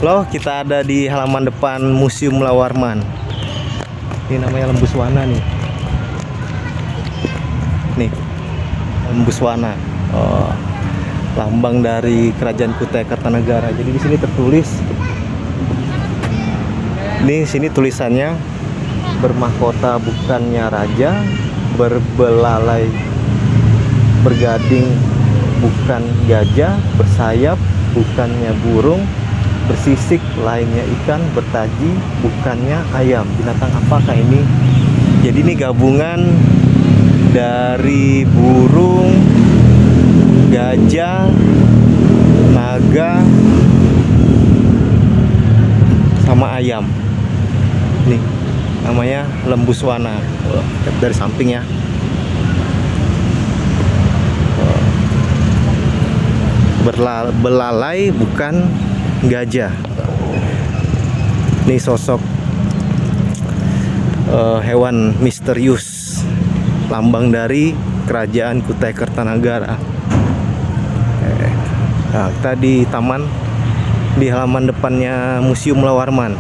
Loh, kita ada di halaman depan Museum Lawarman. Ini namanya Lembuswana nih. Nih, Lembuswana. Oh, lambang dari Kerajaan Kutai Kartanegara. Jadi di sini tertulis. Ini sini tulisannya, bermahkota bukannya raja, berbelalai bergading bukan gajah, bersayap bukannya burung, bersisik lainnya ikan, bertaji bukannya ayam. Binatang apakah ini? Jadi ini gabungan dari burung, gajah, naga, sama ayam. Nih namanya Lembuswana. Lihat dari samping ya. Belalai bukan gajah. Ini sosok hewan misterius, lambang dari Kerajaan Kutai Kartanegara. Nah, kita di taman, di halaman depannya Museum Lawarman.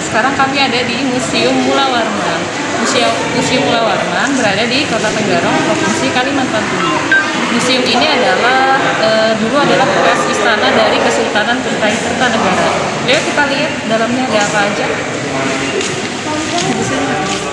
Sekarang kami ada di Museum Mulawarman. Museum Mulawarman berada di Kota Tenggarong, Provinsi Kalimantan Timur. Museum ini adalah dulu adalah bekas istana dari Kesultanan Kutai Kartanegara. Yuk kita lihat dalamnya ada apa aja. Di sini.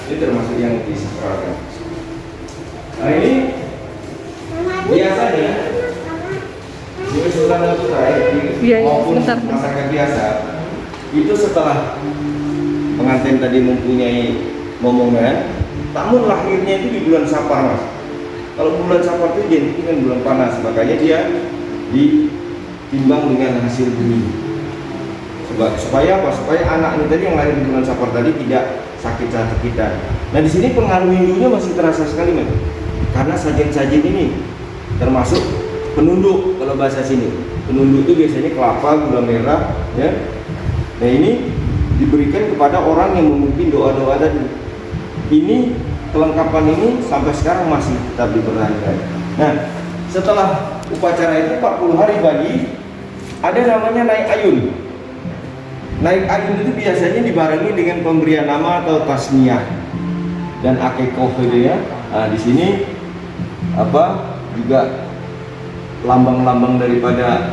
Ini termasuk yang disakralkan. Nah ini biasanya Dewi Sultan dan Kutai maupun masyarakat biasa itu setelah pengantin tadi mempunyai momongan, namun lahirnya itu di bulan Safar, Mas. Kalau bulan Safar itu identik dengan bulan panas, makanya dia ditimbang dengan hasil bumi. Supaya apa? Supaya anak ini tadi yang lahir di bulan Safar tadi tidak sakit-sakitan. Nah, di sini pengaruh Hindunya masih terasa sekali, Mas. Karena sajian-sajian ini termasuk penunduk kalau bahasa sini. Penunduk itu biasanya kelapa, gula merah, ya. Nah, ini diberikan kepada orang yang memimpin doa-doa tadi. Ini kelengkapan ini sampai sekarang masih tetap dipertahankan. Nah, setelah upacara itu 40 hari bagi ada namanya naik ayun. Naik ayun itu biasanya dibarengi dengan pemberian nama atau tasniyah dan akikoh gitu ya. Nah, di sini juga lambang-lambang daripada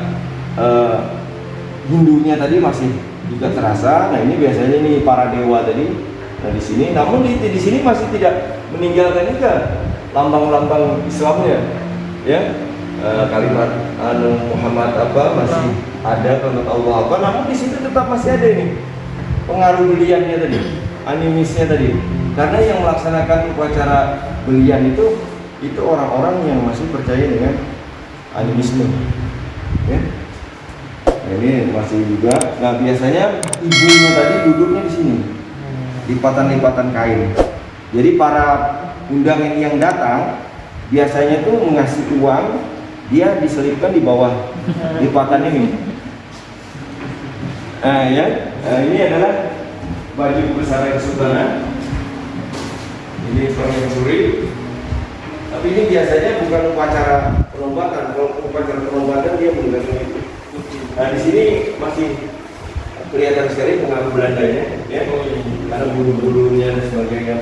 Hindunya tadi masih juga terasa. Nah, ini biasanya ini para dewa tadi. Nah, di sini, namun di sini masih tidak meninggalkan juga lambang-lambang Islamnya, ya. Kalimat Muhammad masih ada, kalimat Allah namun di situ tetap masih ada ini pengaruh beliannya tadi, animisnya tadi. Karena yang melaksanakan upacara belian itu orang-orang yang masih percaya dengan animisme, ya. Nah, ini masih juga. Nah, biasanya ibunya tadi duduknya di sini, lipatan-lipatan kain. Jadi para undangan yang datang biasanya tuh mengasih uang, dia diselipkan di bawah lipatan ini. Nah, ya, ini adalah baju pusaka kesultanan. Ini permaisuri. Tapi ini biasanya bukan upacara pelombatan. Kalau upacara pelombatan dia menggunakan itu. Nah, di sini masih kelihatan sekali pengaruh Belandanya, ya, karena bulu-bulunya dan sebagainya.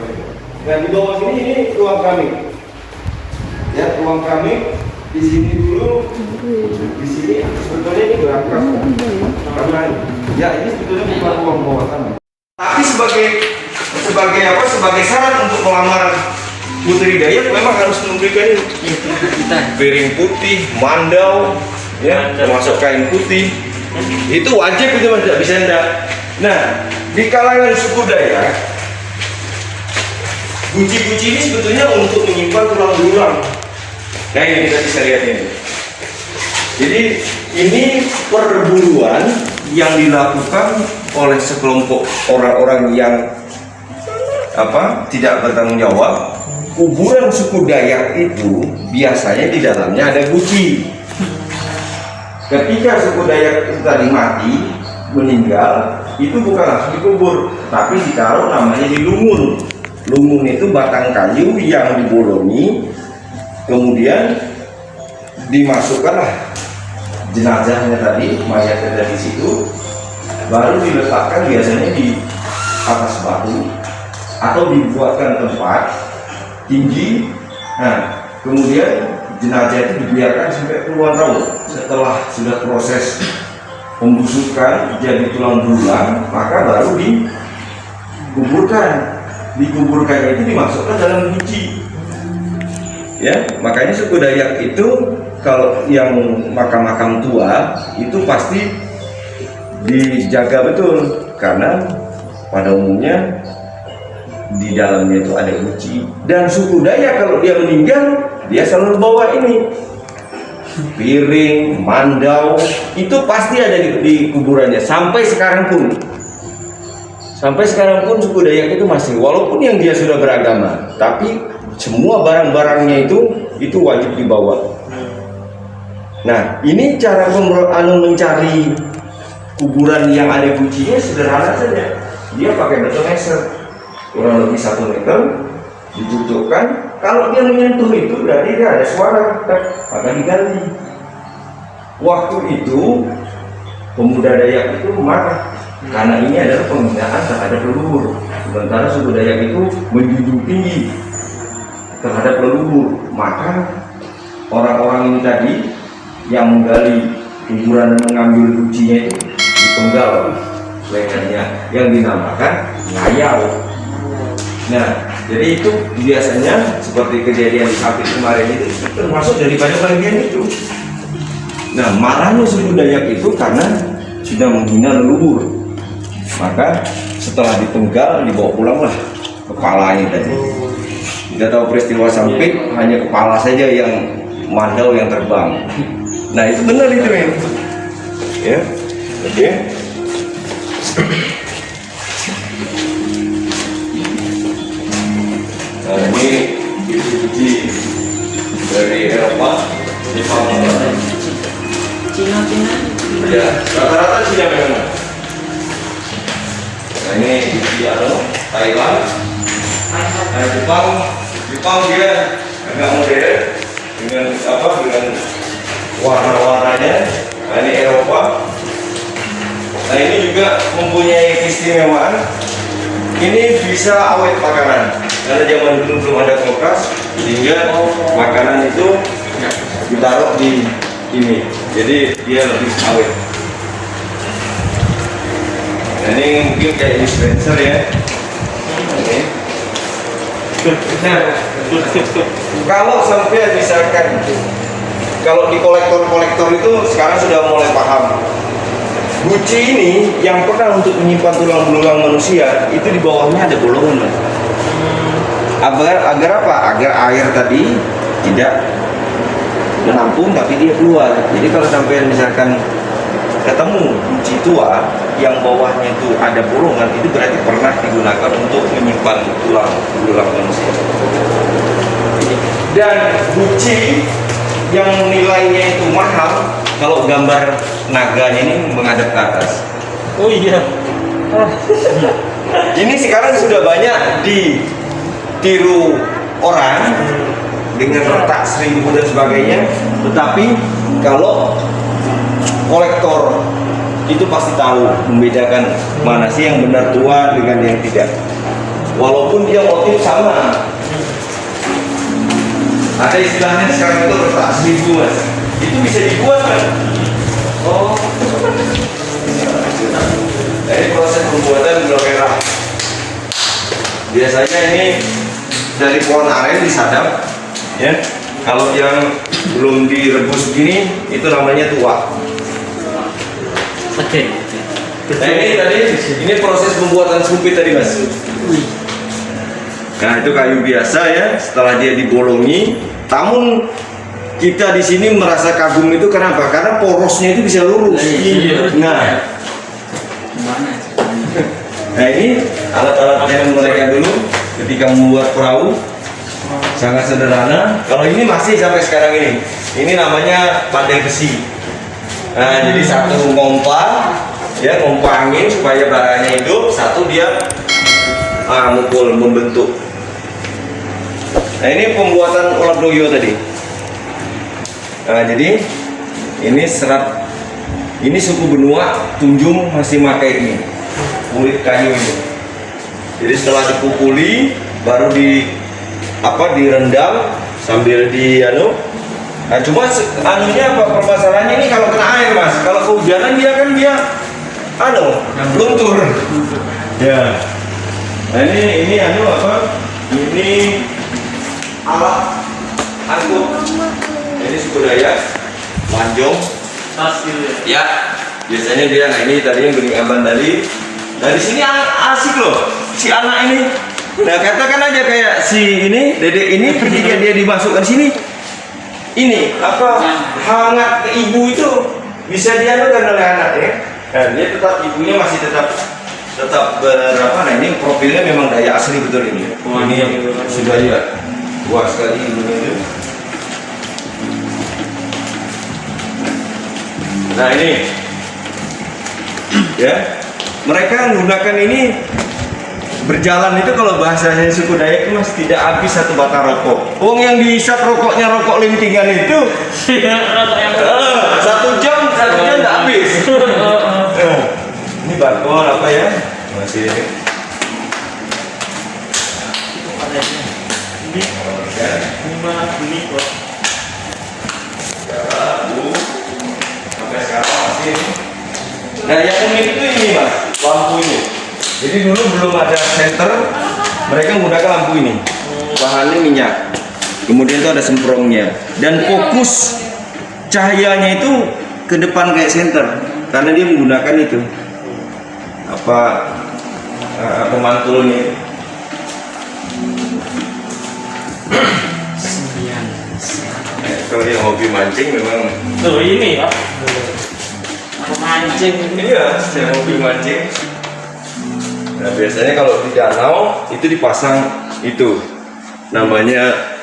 Nah, di bawah sini ini ruang keramik, ya, ruang keramik. Di sini dulu, di sini sebetulnya ini berangkas, karena ya ini sebetulnya bukan ruang bawah tanah. Tapi sebagai syarat untuk melamar Putri Dayak memang harus memberikan ini piring putih, mandau, ya, termasuk kain putih. Itu wajib, itu Mas, tidak bisa enggak. Nah, di kalangan suku Dayak, guci-guci ini sebetulnya untuk menyimpan tulang belulang. Nah, ini kita bisa lihat ini. Jadi ini perburuan yang dilakukan oleh sekelompok orang-orang yang tidak bertanggung jawab. Kuburan suku Dayak itu biasanya di dalamnya ada guci. Ketika suku Dayak itu tadi mati, meninggal, itu bukan langsung dikubur, tapi ditaruh namanya di lumun. Lumun itu batang kayu yang dibolongi, kemudian dimasukkanlah jenazahnya tadi, mayatnya dari situ, baru diletakkan biasanya di atas batu atau dibuatkan tempat tinggi. Nah, kemudian jenazah itu dibiarkan sampai puluhan tahun. Setelah sudah proses pembusukan jadi tulang belulang, maka baru dikuburkan. Dikuburkannya itu dimasukkan dalam guci. Ya, makanya suku Dayak itu kalau yang makam-makam tua itu pasti dijaga betul, karena pada umumnya di dalamnya itu ada guci. Dan suku Dayak kalau dia meninggal, dia selalu bawa ini piring, mandau, itu pasti ada di kuburannya. Sampai sekarang pun suku Dayak itu masih, walaupun yang dia sudah beragama, tapi semua barang-barangnya itu wajib dibawa. Nah, ini cara mencari kuburan yang ada gucinya sederhana saja. Dia pakai batu meser kurang lebih 1 meter, dicocokkan. Kalau dia menyentuh itu berarti dia ada suara, maka diganti. Waktu itu pemuda Dayak itu marah karena ini adalah penghinaan terhadap leluhur. Sementara suku Dayak itu menjunjung tinggi terhadap leluhur. Maka orang-orang ini tadi yang menggali kuburan dan mengambil gucinya itu dipenggal lehernya, yang dinamakan ngayau. Nah, Jadi itu biasanya seperti kejadian di samping kemarin itu termasuk daripada bagian itu. Nah, marahnya suku Dayak itu karena sudah menghina leluhur. Maka setelah dipenggal dibawa pulanglah kepalanya tadi. Kita tahu peristiwa samping hanya kepala saja yang mandau yang terbang. Nah, itu benar itu ya. Oke. Nah, ini biji-biji dari Eropa, Jepang, Cina. ya rata-rata Cina memang. Nah, ini biji Thailand. Nah, Jepang dia agak modern dengan dengan warna-warnanya. Nah, ini Eropa. Nah, ini juga mempunyai keistimewaan. Ini bisa awet makanan. Karena zaman dulu belum ada kulkas, sehingga makanan itu ditaruh di ini. Jadi dia lebih awet. Nah, ini mungkin kayak dispenser ya. Ini. Nah, kalau sampai misalkan kalau di kolektor itu sekarang sudah mulai paham. Guci ini yang pernah untuk menyimpan tulang belulang manusia itu di bawahnya ada bolongan. Agar apa? Agar air tadi tidak menampung tapi dia keluar. Jadi kalau sampai misalkan ketemu guci tua yang bawahnya itu ada bolongan, itu berarti pernah digunakan untuk menyimpan tulang belulang manusia. Dan guci yang nilainya itu mahal kalau gambar naganya ini menghadap ke atas. Oh iya. Ini sekarang sudah banyak ditiru orang dengan retak 1000 dan sebagainya. Tetapi kalau kolektor itu pasti tahu membedakan mana sih yang benar tua dengan yang tidak. Walaupun dia motif sama. Ada istilahnya sekarang itu retak 1000 mas. Itu bisa dibuat kan? Oh. Jadi proses pembuatan gula merah. Biasanya ini dari pohon aren disadap, ya. Kalau yang belum direbus gini, itu namanya tua. Oke. Nah ini proses pembuatan sumpit tadi mas. Nah itu kayu biasa ya. Setelah dia dibolongi, namun kita di sini merasa kagum itu kenapa? Karena porosnya itu bisa lurus. Nah ini alat-alat yang mereka dulu ketika membuat perahu sangat sederhana. Kalau ini masih sampai sekarang ini. Ini namanya pandai besi. Nah jadi satu ngompa, ya ngompa angin supaya baranya hidup. Satu dia mukul membentuk. Nah ini pembuatan ulat doyo tadi. Nah, jadi ini serat, ini suku benua Tunjung masih pakai ini kulit kayu ini. Jadi setelah dipukuli baru direndam sambil Nah cuma anunya apa permasalahannya ini kalau kena air mas, kalau kehujanan dia luntur. Ya. Nah ini Ini alat angkut. Ini suku Dayak, Manjong. Ya, biasanya dia. Nah ini tadi yang bening aban tadi. Nah di sini asik loh, si anak ini. Nah katakan aja kayak si ini, dedek ini, ketika dia dimasukkan sini, ini hangat ke ibu itu bisa dianukan oleh anaknya. Nah dia ibunya masih tetap Nah ini profilnya memang Dayak asli betul ini. Ini sudah lihat, wah sekali ibunya itu. Nah ini ya, mereka menggunakan ini berjalan itu kalau bahasanya suku Dayak itu mas tidak habis satu batang rokok. Yang dihisap rokoknya rokok lintingan itu 1 jam tidak habis. Ini bakwan apa ya masih ini. Nah yang unik itu ini mas, lampu ini. Jadi dulu belum ada senter, mereka menggunakan lampu ini. Bahannya minyak. Kemudian itu ada semprongnya dan fokus cahayanya itu ke depan kayak senter karena dia menggunakan itu pemantulnya. Kalau yang hobi mancing memang Tuh ini Pak. Mancing ini. iya, yang hobi mancing. Nah biasanya kalau di danau itu dipasang itu namanya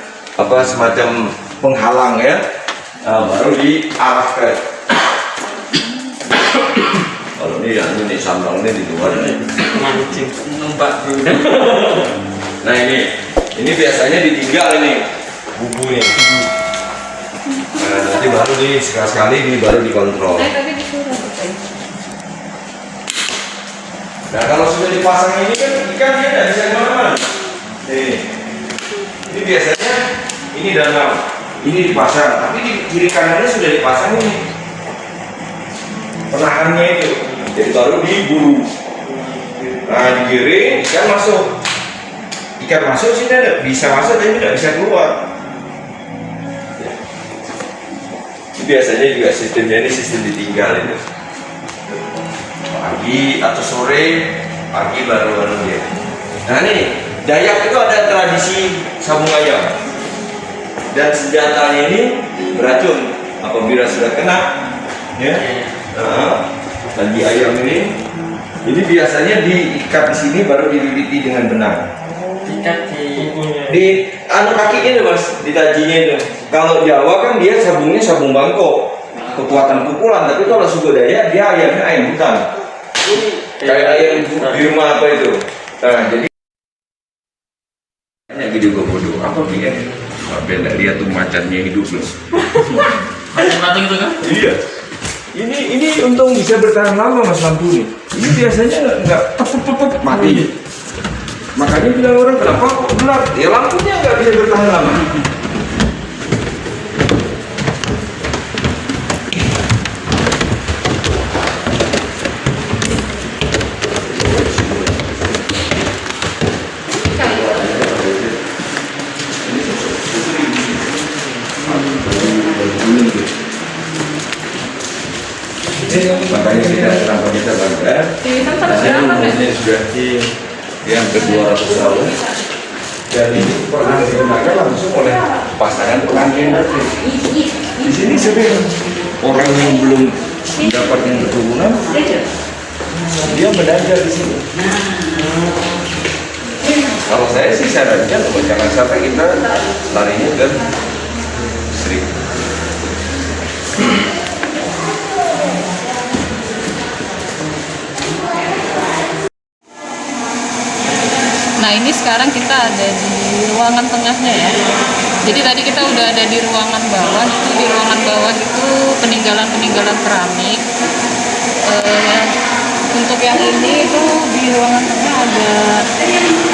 semacam penghalang ya. Nah, baru diarahkan. Kalau ini sambangnya di luar nih. Mancing numpak dulu. Nah ini biasanya ditinggal ini bubunya. Nah nanti baru sekali baru dikontrol. Tapi disuruh betul. Nah kalau sudah dipasang ini kan ikan dia tidak bisa kemana-mana. Ini biasanya ini danau, ini dipasang, tapi di kiri kanannya sudah dipasang ini penahannya itu, jadi baru diburu. Nah digiring ikan masuk sini ada bisa masuk tapi tidak bisa keluar. Ini biasanya juga sistemnya ini sistem ditinggal itu. Pagi atau sore, pagi baru dia. Nah nih, Dayak itu ada tradisi sabung ayam dan senjatanya ini beracun apabila sudah kena, ya. Lagi ayam ini, jadi biasanya diikat di sini baru dililiti dengan benang. Ikat Di kakinya itu mas, di tajinya itu. Kalau Jawa kan dia sabungnya sabung bangkok, kekuatan pukulan. Tapi kalau suku Dayak dia ayamnya ayam hutan. Kayak ayam di rumah apa itu. Nah jadi hanya juga bodoh. Apa dia? Tapi enggak lihat tuh macannya hidup loh. Macam itu kan? Iya. Ini untung bisa bertahan lama mas lampu ini. Ini biasanya enggak tep mati. Makanya bilang orang kenapa kok gelap? Ya lampunya nggak bisa bertahan lama. Makanya kita bangga. Ini sudah yang ke-200 tahun dan ini pernah digunakan langsung oleh pasangan pengantin. Di sini sering orang yang belum mendapatkan keturunan dia belajar di sini. Kalau saya sih sarannya jangan sampai kita larinya ke Sri. Nah ini sekarang kita ada di ruangan tengahnya ya. Jadi tadi kita udah ada di ruangan bawah. Itu di ruangan bawah itu peninggalan keramik. Untuk yang ini itu di ruangan tengah ada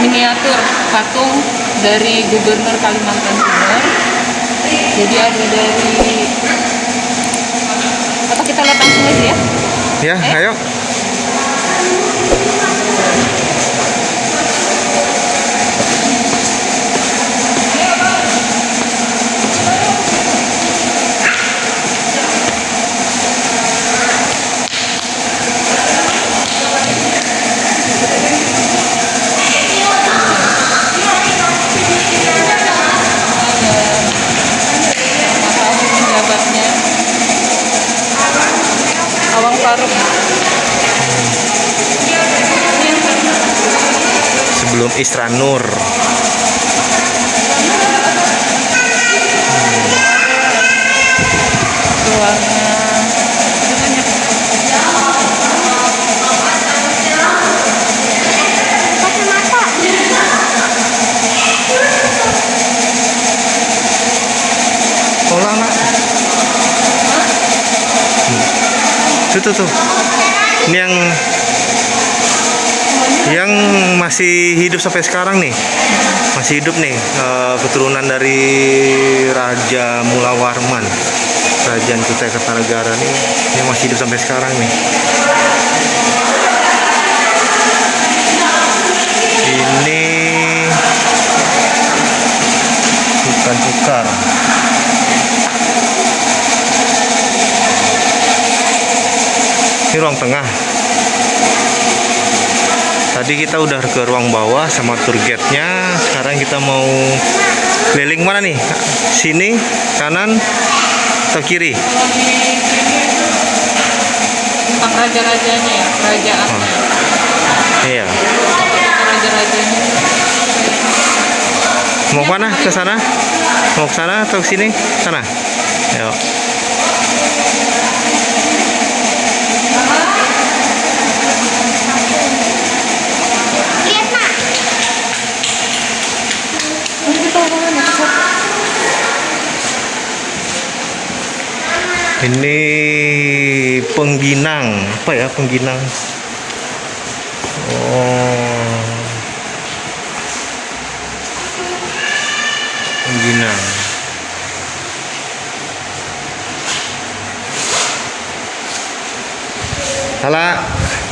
miniatur patung dari Gubernur Kalimantan Timur. Jadi ada dari apa kita lihat langsung aja ya? Ya, ayo. Awang Paruk. Sebelum Isra Nur. Tolong nak. Tuh. Ini yang masih hidup sampai sekarang nih. Masih hidup nih, keturunan dari Raja Mulawarman, Kerajaan Kutai Kartanegara nih, yang masih hidup sampai sekarang nih. Ini tengah. Tadi kita udah ke ruang bawah sama tour guide-nya. Sekarang kita mau keliling mana nih? Sini, kanan, atau kiri? Kalau di sini tentang raja-rajanya ya, kerajaannya. Iya. Raja-rajanya. Mau mana? Ke sana? Mau ke sana atau ke sini? Sana. Yuk. Ini Pengginang. Apa ya Pengginang? Oh. Pengginang. Halo.